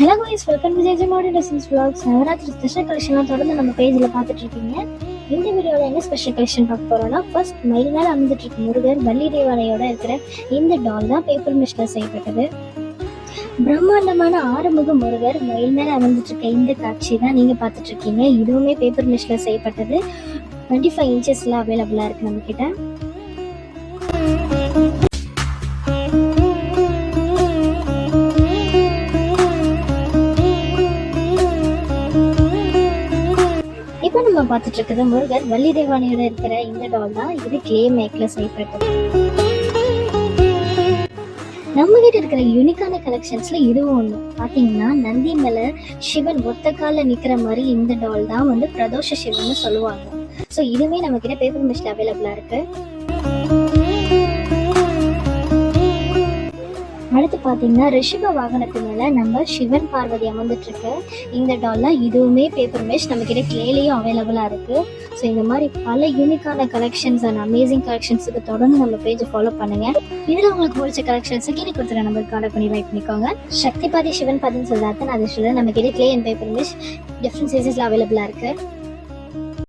Hello guys, welcome to JJ modern designs vlogs. Navratri special கலெக்ஷன்லாம் தொடர்ந்து நம்ம பேஜில் பார்த்துட்டு இருக்கீங்க. இந்த வீடியோவில் என்ன ஸ்பெஷல் கலெக்ஷன் பார்க்க போகிறோம்னா, ஃபர்ஸ்ட் மயில் மேலே அமைந்துட்டு இருக்க முருகர் வள்ளி தேவாலயோட இருக்கிற இந்த டால் தான் பேப்பர் மிஷில் செய்யப்பட்டது. பிரம்மாண்டமான ஆறுமுக முருகர் மயில் மேலே அமைந்துட்டு இருக்க இந்த காட்சி தான் நீங்கள் பார்த்துட்டு இருக்கீங்க. இதுவுமே பேப்பர் மிஷில் செய்யப்பட்டது. 25 inches அவைலபிளாக இருக்குது நம்மக்கிட்ட. இப்போ நம்ம பார்த்துட்டு இருக்கிறது முருகர் வள்ளி தேவாலயோட இருக்கிற இந்த டால் தான். இது கிளே மேக்ல செய்யப்பட்டது. நம்ம கிட்ட இருக்கிற யூனிக்கான கலெக்ஷன்ஸ்ல இதுவும் ஒண்ணு. பாத்தீங்கன்னா நந்தி மேல சிவன் ஒத்த கால நிக்கிற மாதிரி இந்த டால் தான் வந்து பிரதோஷ சிவன் சொல்லுவாங்க. ஸோ இதுவுமே நம்ம கிட்ட பேப்பர் மிஷில் அவைலபிளா இருக்கு. அடுத்து பார்த்தீங்கன்னா ரிஷப வாகனத்து மேலே நம்ம சிவன் பார்வதி அமர்ந்துட்டு இருக்கு இந்த டால்லாம். இதுவுமே பேப்பர் மிஷ் நம்ம கிட்ட கிளேலையும் அவைலபிளாக இருக்கு. ஸோ இந்த மாதிரி பல யூனிக்கான கலெக்ஷன்ஸ் அண்ட் அமேசிங் கலெக்ஷன்ஸுக்கு தொடர்ந்து நம்ம பேஜை ஃபாலோ பண்ணுங்க. இதில் உங்களுக்கு பிடிச்ச கலெக்ஷன்ஸை கீழே கொடுத்துற நம்பருக்கு கார்டர் பண்ணி வெயிட் பண்ணிக்கோங்க. சக்தி பாதி சிவன் பாதின்னு சொல்றாங்க. அது நம்ம கிட்ட கிளே அண்ட் பேப்பர் மிஷ் டிஃப்ரெண்ட் சைஸஸ்ல அவைலபிளாக இருக்கு.